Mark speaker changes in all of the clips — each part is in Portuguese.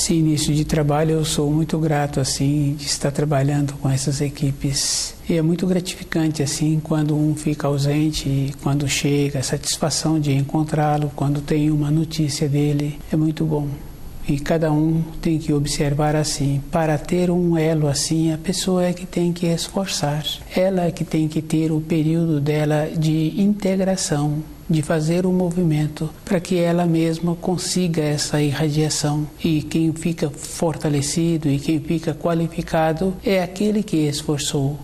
Speaker 1: Esse início de trabalho eu sou muito grato assim de estar trabalhando com essas equipes. E é muito gratificante assim quando um fica ausente e quando chega, a satisfação de encontrá-lo, quando tem uma notícia dele, é muito bom. E cada um tem que observar assim, para ter um elo assim, a pessoa é que tem que esforçar. Ela é que tem que ter o período dela de integração, de fazer o movimento, para que ela mesma consiga essa irradiação. E quem fica fortalecido e quem fica qualificado é aquele que esforçou.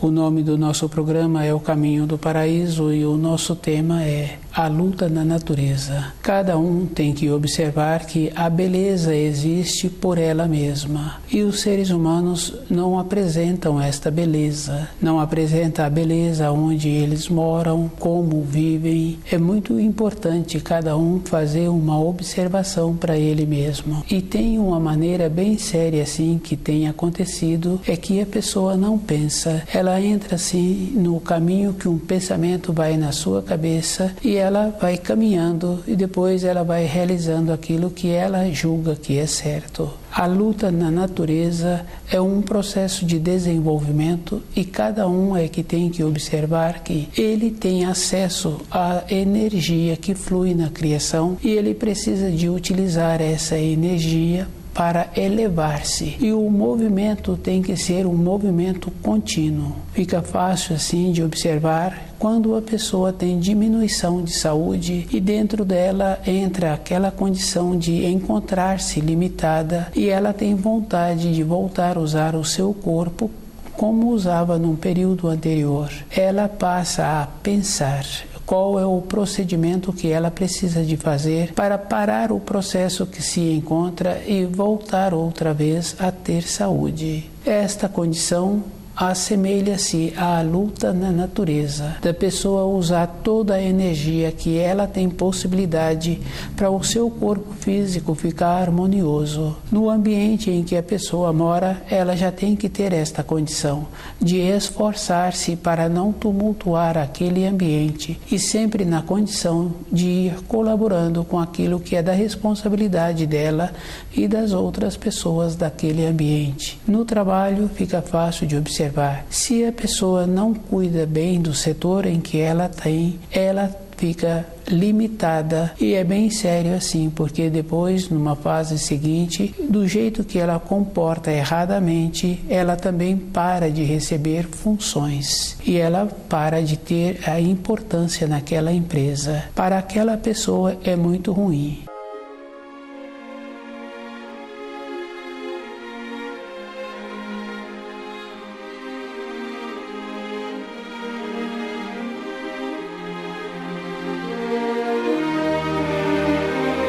Speaker 1: O nome do nosso programa é O Caminho do Paraíso e o nosso tema é a luta na natureza. Cada um tem que observar que a beleza existe por ela mesma e os seres humanos não apresentam esta beleza, não apresentam a beleza onde eles moram, como vivem. É muito importante cada um fazer uma observação para ele mesmo. E tem uma maneira bem séria assim que tem acontecido, é que a pessoa não pensa, ela entra assim no caminho que um pensamento vai na sua cabeça e ela vai caminhando e depois ela vai realizando aquilo que ela julga que é certo. A luta na natureza é um processo de desenvolvimento e cada um é que tem que observar que ele tem acesso à energia que flui na criação e ele precisa de utilizar essa energia para elevar-se. E o movimento tem que ser um movimento contínuo. Fica fácil assim de observar quando a pessoa tem diminuição de saúde e dentro dela entra aquela condição de encontrar-se limitada e ela tem vontade de voltar a usar o seu corpo como usava num período anterior. Ela passa a pensar qual é o procedimento que ela precisa de fazer para parar o processo que se encontra e voltar outra vez a ter saúde. Esta condição assemelha-se à luta na natureza, da pessoa usar toda a energia que ela tem possibilidade para o seu corpo físico ficar harmonioso. No ambiente em que a pessoa mora, ela já tem que ter esta condição de esforçar-se para não tumultuar aquele ambiente e sempre na condição de ir colaborando com aquilo que é da responsabilidade dela e das outras pessoas daquele ambiente. No trabalho fica fácil de observar. Se a pessoa não cuida bem do setor em que ela tem, ela fica limitada e é bem sério assim, porque depois, numa fase seguinte, do jeito que ela comporta erradamente, ela também para de receber funções e ela para de ter a importância naquela empresa. Para aquela pessoa é muito ruim.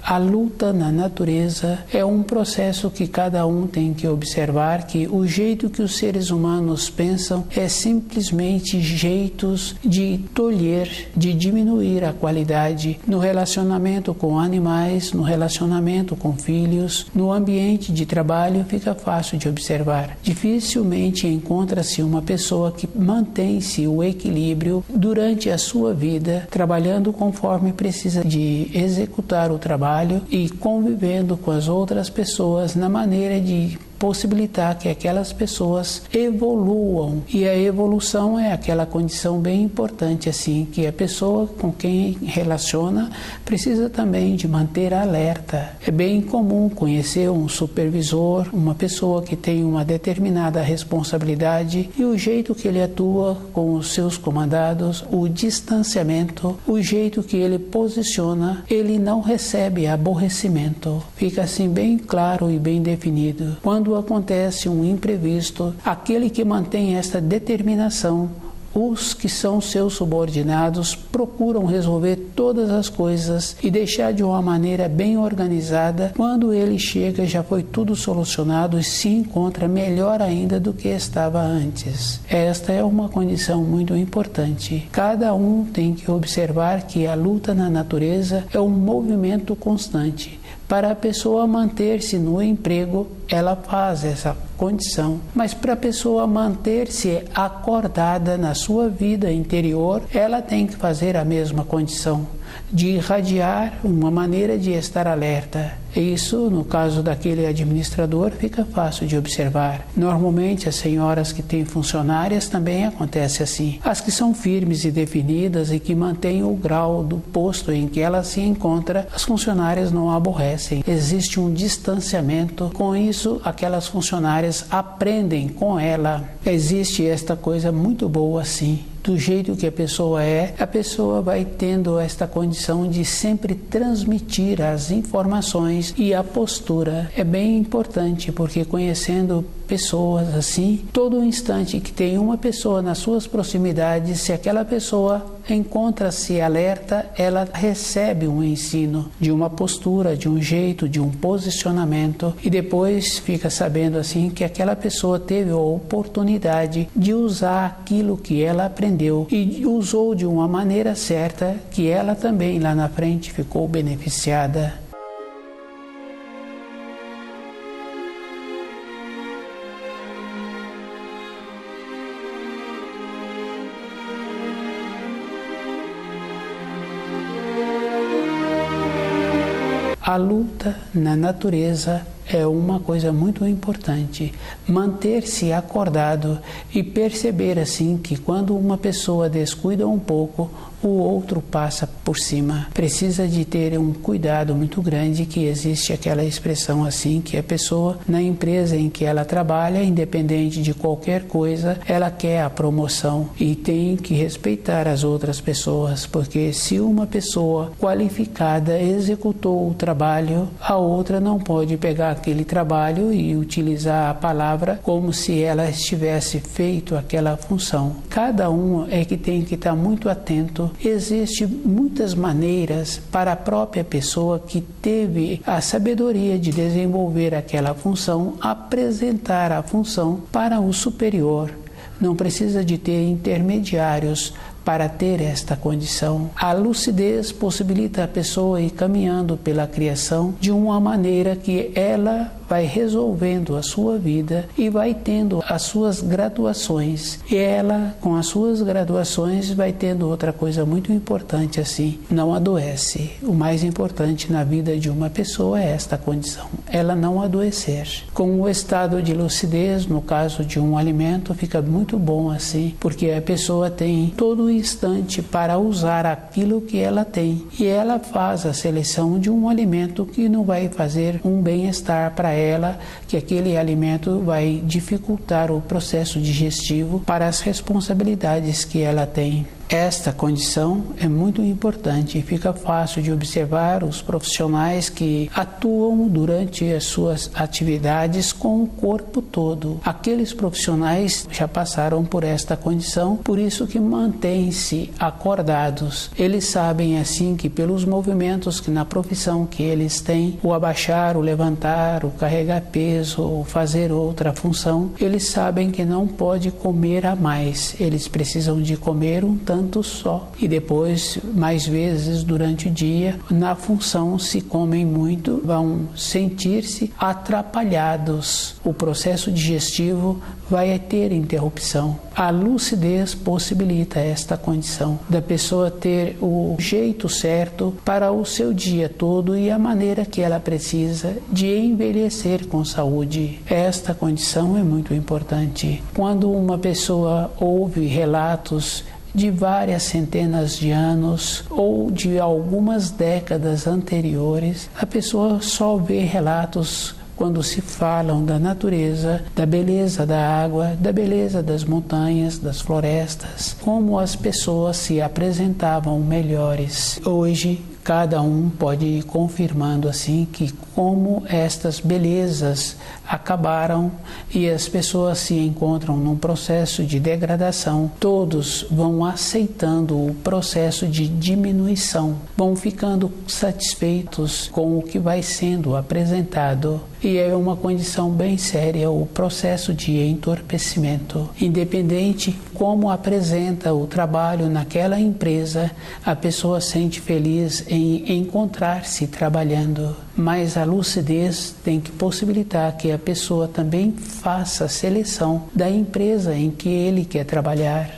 Speaker 1: A luta na natureza é um processo que cada um tem que observar que o jeito que os seres humanos pensam é simplesmente jeitos de tolher, de diminuir a qualidade no relacionamento com animais, no relacionamento com filhos, no ambiente de trabalho fica fácil de observar. Dificilmente encontra-se uma pessoa que mantém-se o equilíbrio durante a sua vida, trabalhando conforme precisa de executar o trabalho e convivendo com as outras pessoas na maneira de possibilitar que aquelas pessoas evoluam. E a evolução é aquela condição bem importante assim, que a pessoa com quem relaciona precisa também de manter alerta. É bem comum conhecer um supervisor, uma pessoa que tem uma determinada responsabilidade e o jeito que ele atua com os seus comandados, o distanciamento, o jeito que ele posiciona, ele não recebe aborrecimento. Fica assim bem claro e bem definido. Quando acontece um imprevisto, aquele que mantém esta determinação, os que são seus subordinados procuram resolver todas as coisas e deixar de uma maneira bem organizada. Quando ele chega, já foi tudo solucionado e se encontra melhor ainda do que estava antes. Esta é uma condição muito importante. Cada um tem que observar que a luta na natureza é um movimento constante. Para a pessoa manter-se no emprego, ela faz essa condição. Mas para a pessoa manter-se acordada na sua vida interior, ela tem que fazer a mesma condição de irradiar uma maneira de estar alerta. Isso, no caso daquele administrador, fica fácil de observar. Normalmente, as senhoras que têm funcionárias também acontece assim. As que são firmes e definidas e que mantêm o grau do posto em que ela se encontra, as funcionárias não a aborrecem. Existe um distanciamento. Com isso, aquelas funcionárias aprendem com ela. Existe esta coisa muito boa assim. Do jeito que a pessoa vai tendo esta condição de sempre transmitir as informações e a postura. É bem importante, porque conhecendo pessoas assim, todo instante que tem uma pessoa nas suas proximidades, se aquela pessoa encontra-se alerta, ela recebe um ensino de uma postura, de um jeito, de um posicionamento, e depois fica sabendo assim que aquela pessoa teve a oportunidade de usar aquilo que ela aprendeu e usou de uma maneira certa, que ela também lá na frente ficou beneficiada. A luta na natureza é uma coisa muito importante. Manter-se acordado e perceber assim que quando uma pessoa descuida um pouco, o outro passa por cima. Precisa de ter um cuidado muito grande, que existe aquela expressão assim, que a pessoa na empresa em que ela trabalha, independente de qualquer coisa, ela quer a promoção e tem que respeitar as outras pessoas, porque se uma pessoa qualificada executou o trabalho, a outra não pode pegar aquele trabalho e utilizar a palavra como se ela estivesse feito aquela função. Cada um é que tem que estar muito atento. Existem muitas maneiras para a própria pessoa que teve a sabedoria de desenvolver aquela função, apresentar a função para o superior. Não precisa de ter intermediários para ter esta condição. A lucidez possibilita a pessoa ir caminhando pela criação de uma maneira que ela vai resolvendo a sua vida e vai tendo as suas graduações. E ela, com as suas graduações, vai tendo outra coisa muito importante assim, não adoece. O mais importante na vida de uma pessoa é esta condição, ela não adoecer. Com o estado de lucidez, no caso de um alimento, fica muito bom assim, porque a pessoa tem todo o instante para usar aquilo que ela tem, e ela faz a seleção de um alimento que não vai fazer um bem-estar para ela, que aquele alimento vai dificultar o processo digestivo para as responsabilidades que ela tem. Esta condição é muito importante e fica fácil de observar os profissionais que atuam durante as suas atividades com o corpo todo. Aqueles profissionais já passaram por esta condição, por isso que mantêm-se acordados. Eles sabem assim que pelos movimentos que na profissão que eles têm, o abaixar, o levantar, o carregar peso, ou fazer outra função, eles sabem que não pode comer a mais. Eles precisam de comer um tanto só, e depois mais vezes durante o dia na função se comem muito, vão sentir-se atrapalhados, o processo digestivo vai ter interrupção. A lucidez possibilita esta condição da pessoa ter o jeito certo para o seu dia todo e a maneira que ela precisa de envelhecer com saúde. Esta condição é muito importante. Quando uma pessoa ouve relatos de várias centenas de anos ou de algumas décadas anteriores, a pessoa só vê relatos quando se falam da natureza, da beleza da água, da beleza das montanhas, das florestas, como as pessoas se apresentavam melhores. Hoje, cada um pode ir confirmando assim que como estas belezas acabaram e as pessoas se encontram num processo de degradação, todos vão aceitando o processo de diminuição, vão ficando satisfeitos com o que vai sendo apresentado. E é uma condição bem séria o processo de entorpecimento. Independente como apresenta o trabalho naquela empresa, a pessoa sente feliz em encontrar-se trabalhando, mas a lucidez tem que possibilitar que a pessoa também faça a seleção da empresa em que ele quer trabalhar.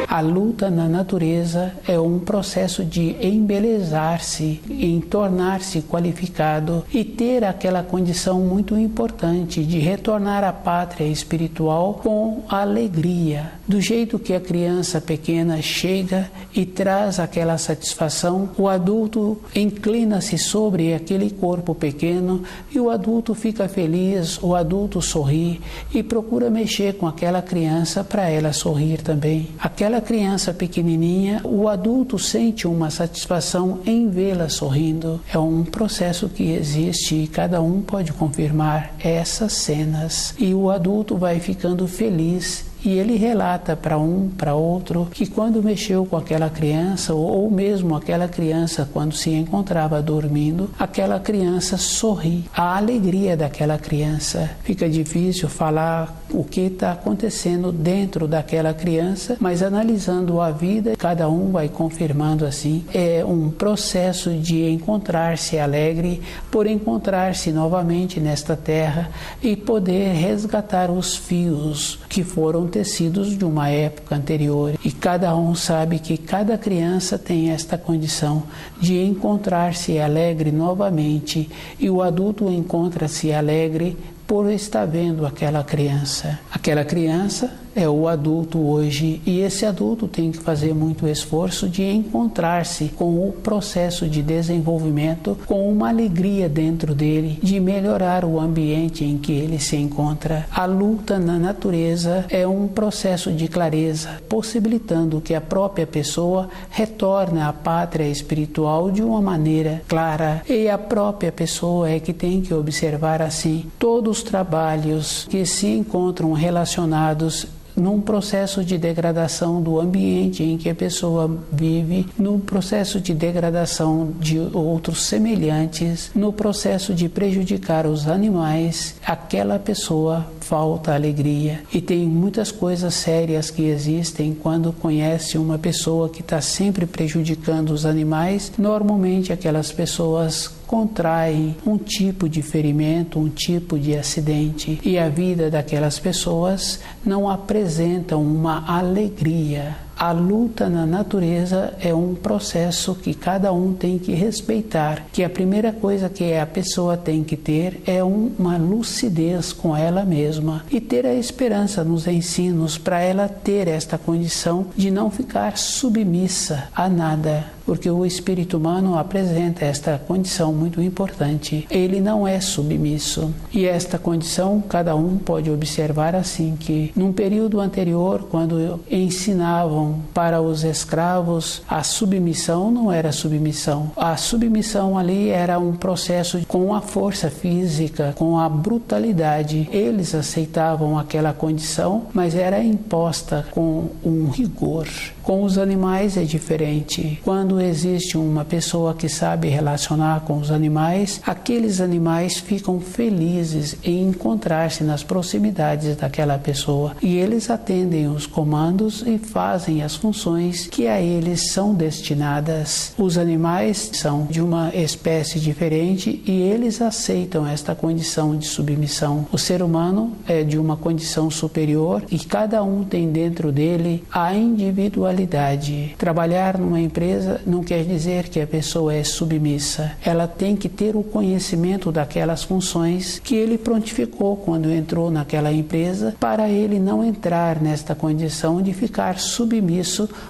Speaker 1: A luta na natureza é um processo de embelezar-se, em tornar-se qualificado e ter aquela condição muito importante de retornar à pátria espiritual com alegria. Do jeito que a criança pequena chega e traz aquela satisfação, o adulto inclina-se sobre aquele corpo pequeno e o adulto fica feliz, o adulto sorri e procura mexer com aquela criança para ela sorrir também. Aquela criança pequenininha, o adulto sente uma satisfação em vê-la sorrindo. É um processo que existe e cada um pode confirmar essas cenas. E o adulto vai ficando feliz. E ele relata para um, para outro, que quando mexeu com aquela criança, ou mesmo aquela criança quando se encontrava dormindo, aquela criança sorri. A alegria daquela criança. Fica difícil falar o que está acontecendo dentro daquela criança, mas analisando a vida, cada um vai confirmando assim. É um processo de encontrar-se alegre por encontrar-se novamente nesta terra e poder resgatar os fios que foram tecidos de uma época anterior. E cada um sabe que cada criança tem esta condição de encontrar-se alegre novamente, e o adulto encontra-se alegre por estar vendo aquela criança. Aquela criança é o adulto hoje, e esse adulto tem que fazer muito esforço de encontrar-se com o processo de desenvolvimento, com uma alegria dentro dele, de melhorar o ambiente em que ele se encontra. A luta na natureza é um processo de clareza, possibilitando que a própria pessoa retorne à pátria espiritual de uma maneira clara, e a própria pessoa é que tem que observar assim todos os trabalhos que se encontram relacionados num processo de degradação do ambiente em que a pessoa vive, no processo de degradação de outros semelhantes, no processo de prejudicar os animais, aquela pessoa falta alegria. E tem muitas coisas sérias que existem quando conhece uma pessoa que está sempre prejudicando os animais. Normalmente aquelas pessoas contraem um tipo de ferimento, um tipo de acidente, e a vida daquelas pessoas não apresenta uma alegria. A luta na natureza é um processo que cada um tem que respeitar, que a primeira coisa que a pessoa tem que ter é uma lucidez com ela mesma e ter a esperança nos ensinos para ela ter esta condição de não ficar submissa a nada, porque o espírito humano apresenta esta condição muito importante. Ele não é submisso, e esta condição cada um pode observar assim, que num período anterior, quando ensinavam para os escravos, a submissão não era submissão. A submissão ali era um processo com a força física, com a brutalidade. Eles aceitavam aquela condição, mas era imposta com um rigor. Com os animais é diferente. Quando existe uma pessoa que sabe relacionar com os animais, aqueles animais ficam felizes em encontrar-se nas proximidades daquela pessoa, e eles atendem os comandos e fazem as funções que a eles são destinadas. Os animais são de uma espécie diferente e eles aceitam esta condição de submissão. O ser humano é de uma condição superior e cada um tem dentro dele a individualidade. Trabalhar numa empresa não quer dizer que a pessoa é submissa. Ela tem que ter o conhecimento daquelas funções que ele prontificou quando entrou naquela empresa, para ele não entrar nesta condição de ficar submisso,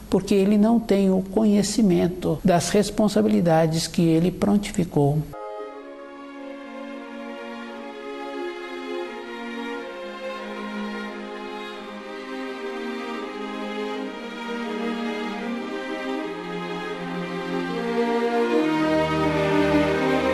Speaker 1: porque ele não tem o conhecimento das responsabilidades que ele prontificou.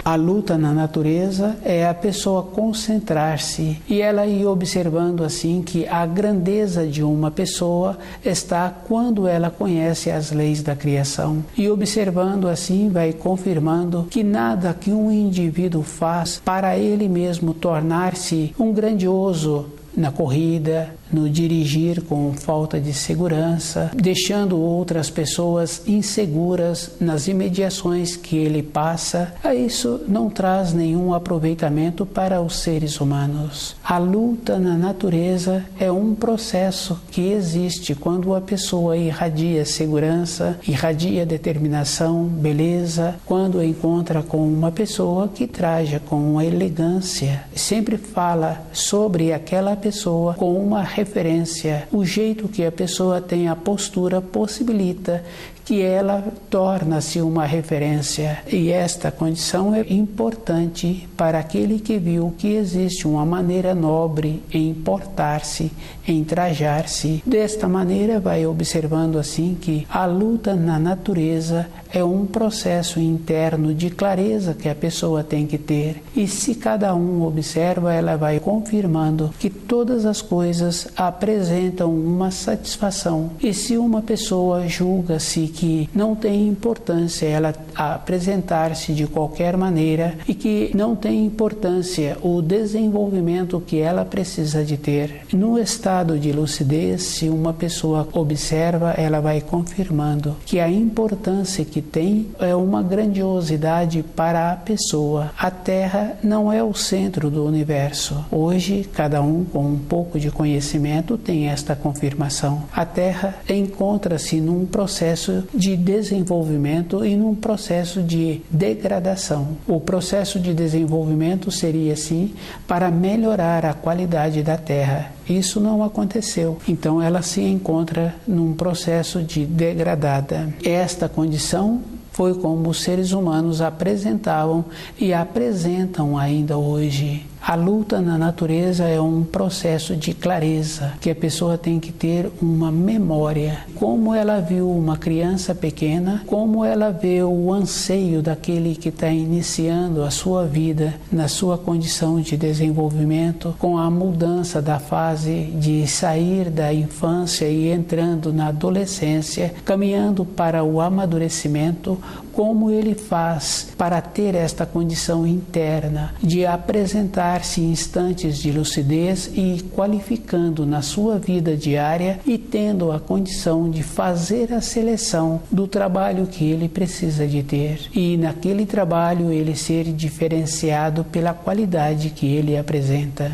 Speaker 1: A luta na natureza é a pessoa concentrar-se e ela ir observando assim que a grandeza de uma pessoa está quando ela conhece as leis da criação. E observando assim vai confirmando que nada que um indivíduo faz para ele mesmo tornar-se um grandioso na corrida, no dirigir com falta de segurança, deixando outras pessoas inseguras nas imediações que ele passa, isso não traz nenhum aproveitamento para os seres humanos. A luta na natureza é um processo que existe quando a pessoa irradia segurança, irradia determinação, beleza, quando encontra com uma pessoa que traja com uma elegância, sempre fala sobre aquela pessoa com uma referência, o jeito que a pessoa tem a postura possibilita que ela torna-se uma referência. E esta condição é importante para aquele que viu que existe uma maneira nobre em portar-se, em trajar-se. Desta maneira vai observando assim que a luta na natureza é um processo interno de clareza que a pessoa tem que ter. E se cada um observa, ela vai confirmando que todas as coisas apresentam uma satisfação. E se uma pessoa julga-se que não tem importância ela apresentar-se de qualquer maneira e que não tem importância o desenvolvimento que ela precisa de ter. No estado de lucidez, se uma pessoa observa, ela vai confirmando que a importância que tem é uma grandiosidade para a pessoa. A Terra não é o centro do universo. Hoje, cada um com um pouco de conhecimento tem esta confirmação. A Terra encontra-se num processo de desenvolvimento e num processo de degradação. O processo de desenvolvimento seria, sim, para melhorar a qualidade da Terra. Isso não aconteceu. Então, ela se encontra num processo de degradada. Esta condição foi como os seres humanos apresentavam e apresentam ainda hoje. A luta na natureza é um processo de clareza, que a pessoa tem que ter uma memória. Como ela viu uma criança pequena, como ela vê o anseio daquele que está iniciando a sua vida na sua condição de desenvolvimento, com a mudança da fase de sair da infância e entrando na adolescência, caminhando para o amadurecimento, como ele faz para ter esta condição interna de apresentar-se em instantes de lucidez e qualificando na sua vida diária e tendo a condição de fazer a seleção do trabalho que ele precisa de ter e naquele trabalho ele ser diferenciado pela qualidade que ele apresenta.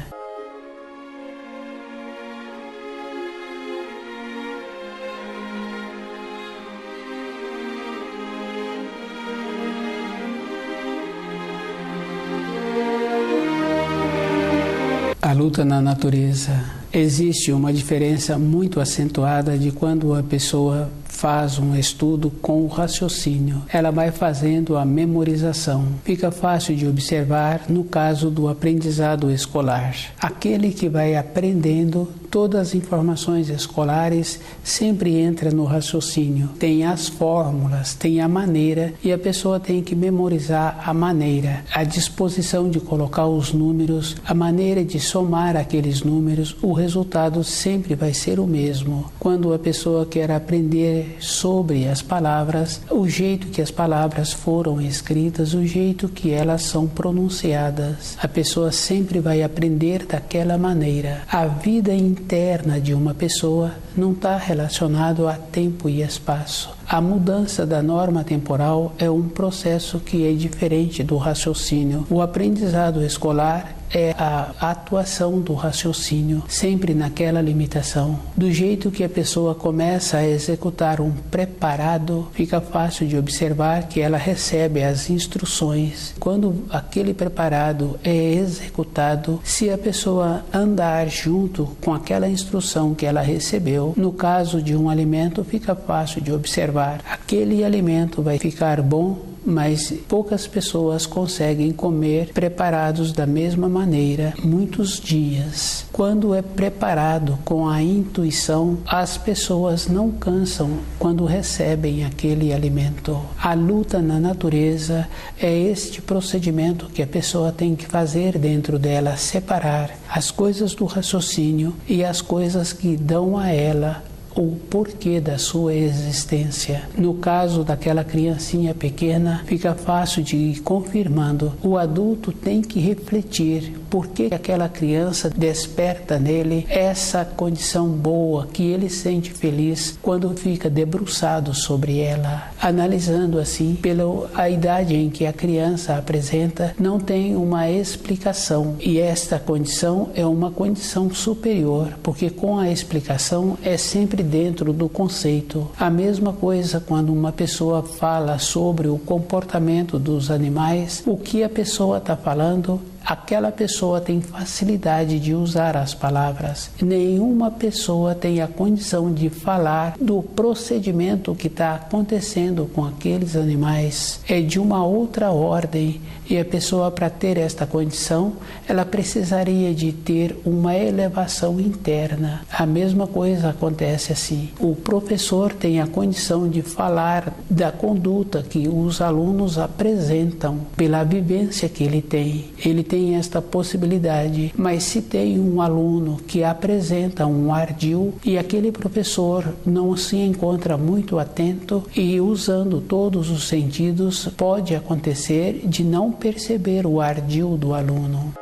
Speaker 1: A luta na natureza. Existe uma diferença muito acentuada de quando a pessoa faz um estudo com o raciocínio. Ela vai fazendo a memorização. Fica fácil de observar no caso do aprendizado escolar. Aquele que vai aprendendo todas as informações escolares sempre entra no raciocínio. Tem as fórmulas, tem a maneira e a pessoa tem que memorizar a maneira, a disposição de colocar os números, a maneira de somar aqueles números. O resultado sempre vai ser o mesmo. Quando a pessoa quer aprender sobre as palavras, o jeito que as palavras foram escritas, o jeito que elas são pronunciadas, a pessoa sempre vai aprender daquela maneira. A vida interna de uma pessoa não está relacionado a tempo e espaço. A mudança da norma temporal é um processo que é diferente do raciocínio. O aprendizado escolar é a atuação do raciocínio, sempre naquela limitação. Do jeito que a pessoa começa a executar um preparado, fica fácil de observar que ela recebe as instruções. Quando aquele preparado é executado, se a pessoa andar junto com aquela instrução que ela recebeu, no caso de um alimento, fica fácil de observar. Aquele alimento vai ficar bom mas poucas pessoas conseguem comer preparados da mesma maneira muitos dias. Quando é preparado com a intuição, as pessoas não cansam quando recebem aquele alimento. A luta na natureza é este procedimento que a pessoa tem que fazer dentro dela, separar as coisas do raciocínio e as coisas que dão a ela o porquê da sua existência. No caso daquela criancinha pequena, fica fácil de ir confirmando. O adulto tem que refletir por que aquela criança desperta nele essa condição boa, que ele sente feliz quando fica debruçado sobre ela. Analisando assim, pela idade em que a criança apresenta, não tem uma explicação. E esta condição é uma condição superior, porque com a explicação é sempre dentro do conceito. A mesma coisa quando uma pessoa fala sobre o comportamento dos animais, o que a pessoa está falando, aquela pessoa tem facilidade de usar as palavras. Nenhuma pessoa tem a condição de falar do procedimento que está acontecendo com aqueles animais. É de uma outra ordem, e a pessoa, para ter esta condição, ela precisaria de ter uma elevação interna. A mesma coisa acontece assim. O professor tem a condição de falar da conduta que os alunos apresentam pela vivência que ele tem. Ele tem esta possibilidade, mas se tem um aluno que apresenta um ardil e aquele professor não se encontra muito atento e usando todos os sentidos, pode acontecer de não perceber o ardil do aluno.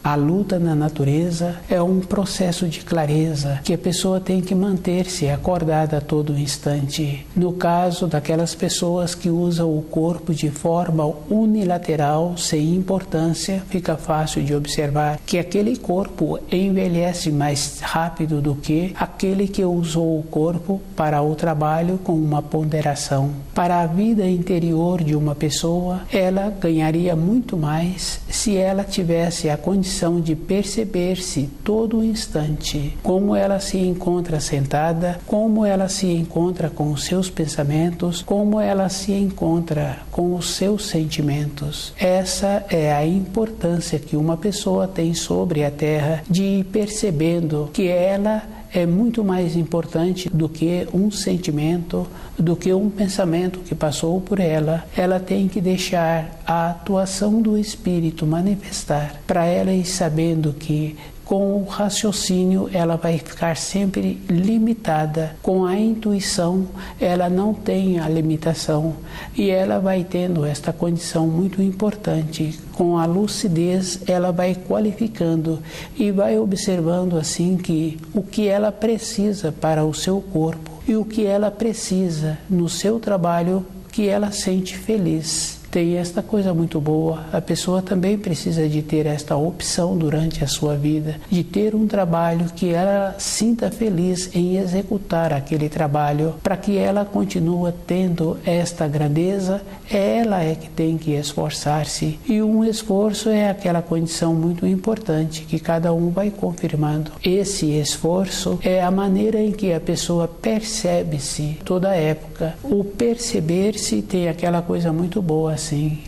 Speaker 1: A luta na natureza é um processo de clareza que a pessoa tem que manter-se acordada a todo instante. No caso daquelas pessoas que usam o corpo de forma unilateral, sem importância, fica fácil de observar que aquele corpo envelhece mais rápido do que aquele que usou o corpo para o trabalho com uma ponderação. Para a vida interior de uma pessoa, ela ganharia muito mais se ela tivesse a condição de perceber-se todo instante, como ela se encontra sentada, como ela se encontra com os seus pensamentos, como ela se encontra com os seus sentimentos. Essa é a importância que uma pessoa tem sobre a Terra, de ir percebendo que ela é muito mais importante do que um sentimento, do que um pensamento que passou por ela. Ela tem que deixar a atuação do Espírito manifestar, para ela ir sabendo que com o raciocínio ela vai ficar sempre limitada. Com a intuição ela não tem a limitação e ela vai tendo esta condição muito importante. Com a lucidez ela vai qualificando e vai observando assim que o que ela precisa para o seu corpo e o que ela precisa no seu trabalho, que ela sente feliz. Tem esta coisa muito boa. A pessoa também precisa de ter esta opção durante a sua vida, de ter um trabalho que ela sinta feliz em executar aquele trabalho, para que ela continue tendo esta grandeza. Ela é que tem que esforçar-se, e um esforço é aquela condição muito importante que cada um vai confirmando. Esse esforço é a maneira em que a pessoa percebe-se toda época. O perceber-se tem aquela coisa muito boa assim.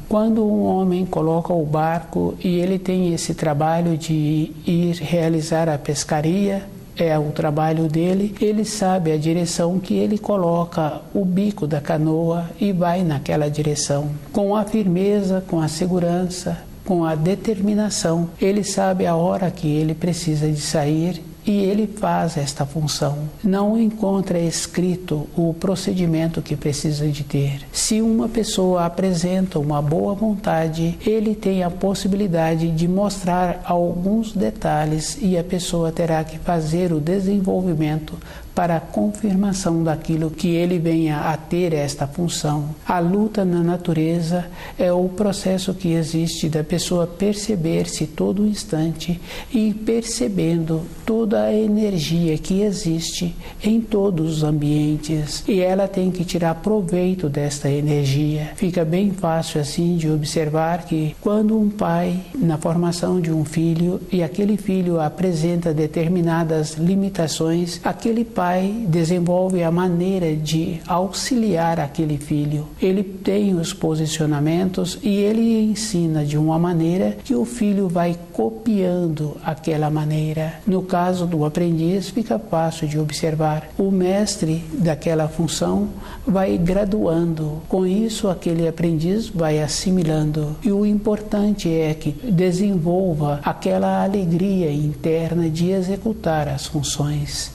Speaker 1: Quando um homem coloca o barco e ele tem esse trabalho de ir realizar a pescaria, é o trabalho dele, ele sabe a direção que ele coloca o bico da canoa e vai naquela direção. Com a firmeza, com a segurança, com a determinação, ele sabe a hora que ele precisa de sair e ele faz esta função. Não encontra escrito o procedimento que precisa de ter. Se uma pessoa apresenta uma boa vontade, ele tem a possibilidade de mostrar alguns detalhes e a pessoa terá que fazer o desenvolvimento para a confirmação daquilo que ele venha a ter esta função. A luta na natureza é o processo que existe da pessoa perceber-se todo instante e percebendo toda a energia que existe em todos os ambientes, e ela tem que tirar proveito desta energia. Fica bem fácil assim de observar que quando um pai, na formação de um filho, e aquele filho apresenta determinadas limitações, aquele pai desenvolve a maneira de auxiliar aquele filho. Ele tem os posicionamentos e ele ensina de uma maneira que o filho vai copiando aquela maneira. No caso do aprendiz, fica fácil de observar. O mestre daquela função vai graduando. Com isso, aquele aprendiz vai assimilando. E o importante é que desenvolva aquela alegria interna de executar as funções.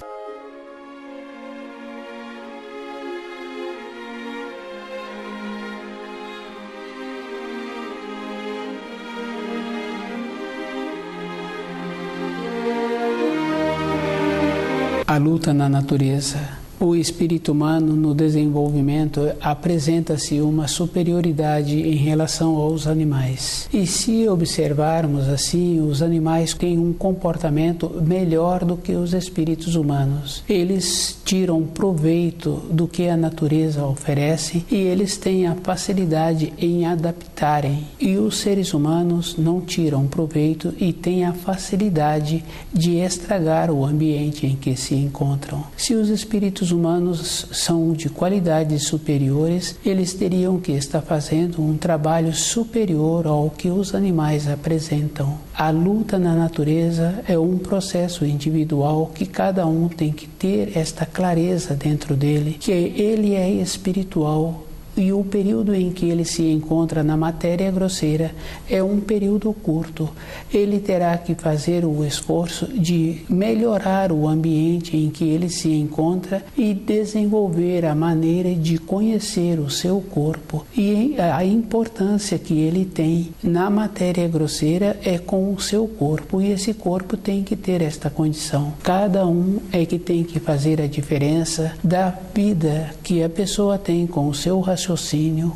Speaker 1: A luta na natureza. O espírito humano no desenvolvimento apresenta-se uma superioridade em relação aos animais. E se observarmos assim, os animais têm um comportamento melhor do que os espíritos humanos. Eles tiram proveito do que a natureza oferece e eles têm a facilidade em adaptarem. E os seres humanos não tiram proveito e têm a facilidade de estragar o ambiente em que se encontram. Se os espíritos humanos são de qualidades superiores, eles teriam que estar fazendo um trabalho superior ao que os animais apresentam. A luta na natureza é um processo individual que cada um tem que ter esta clareza dentro dele, que ele é espiritual. E o período em que ele se encontra na matéria grosseira é um período curto. Ele terá que fazer o esforço de melhorar o ambiente em que ele se encontra e desenvolver a maneira de conhecer o seu corpo. E a importância que ele tem na matéria grosseira é com o seu corpo, e esse corpo tem que ter esta condição. Cada um é que tem que fazer a diferença da vida que a pessoa tem com o seu raciocínio,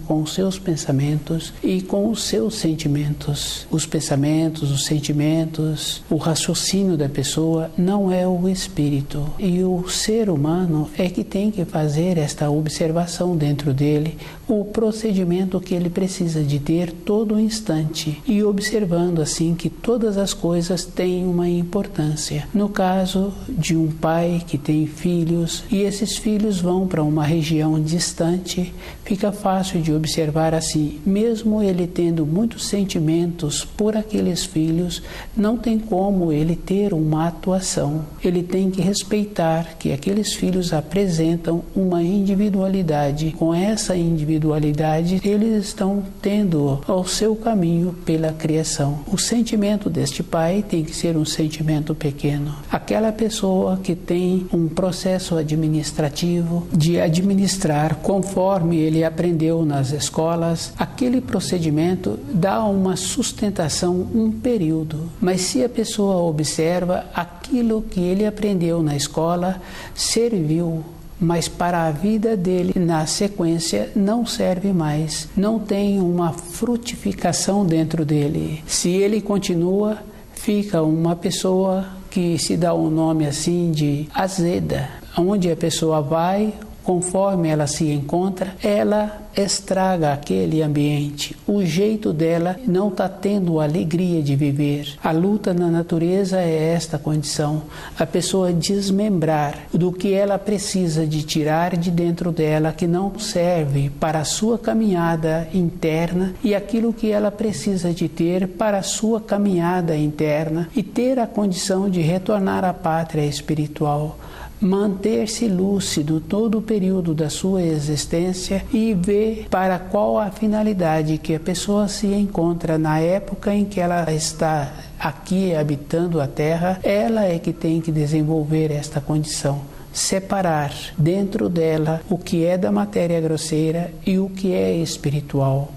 Speaker 1: com os seus pensamentos e com os seus sentimentos. Os pensamentos, os sentimentos, o raciocínio da pessoa não é o espírito. E o ser humano é que tem que fazer esta observação dentro dele, o procedimento que ele precisa de ter todo instante, e observando assim que todas as coisas têm uma importância. No caso de um pai que tem filhos e esses filhos vão para uma região distante, fica fácil de observar assim, mesmo ele tendo muitos sentimentos por aqueles filhos, não tem como ele ter uma atuação. Ele tem que respeitar que aqueles filhos apresentam uma individualidade. Com essa individualidade, eles estão tendo o seu caminho pela criação. O sentimento deste pai tem que ser um sentimento pequeno. Aquela pessoa que tem um processo administrativo de administrar conforme ele aprendeu nas escolas, aquele procedimento dá uma sustentação, um período. Mas se a pessoa observa, aquilo que ele aprendeu na escola serviu, mas para a vida dele, na sequência, não serve mais. Não tem uma frutificação dentro dele. Se ele continua, fica uma pessoa que se dá um nome assim de azeda. Onde a pessoa vai, conforme ela se encontra, ela estraga aquele ambiente. O jeito dela não está tendo a alegria de viver. A luta na natureza é esta condição. A pessoa desmembrar do que ela precisa de tirar de dentro dela, que não serve para a sua caminhada interna, e aquilo que ela precisa de ter para a sua caminhada interna, e ter a condição de retornar à pátria espiritual. Manter-se lúcido todo o período da sua existência e ver para qual a finalidade que a pessoa se encontra na época em que ela está aqui habitando a Terra. Ela é que tem que desenvolver esta condição. Separar dentro dela o que é da matéria grosseira e o que é espiritual.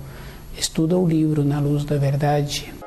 Speaker 1: Estuda o livro Na Luz da Verdade.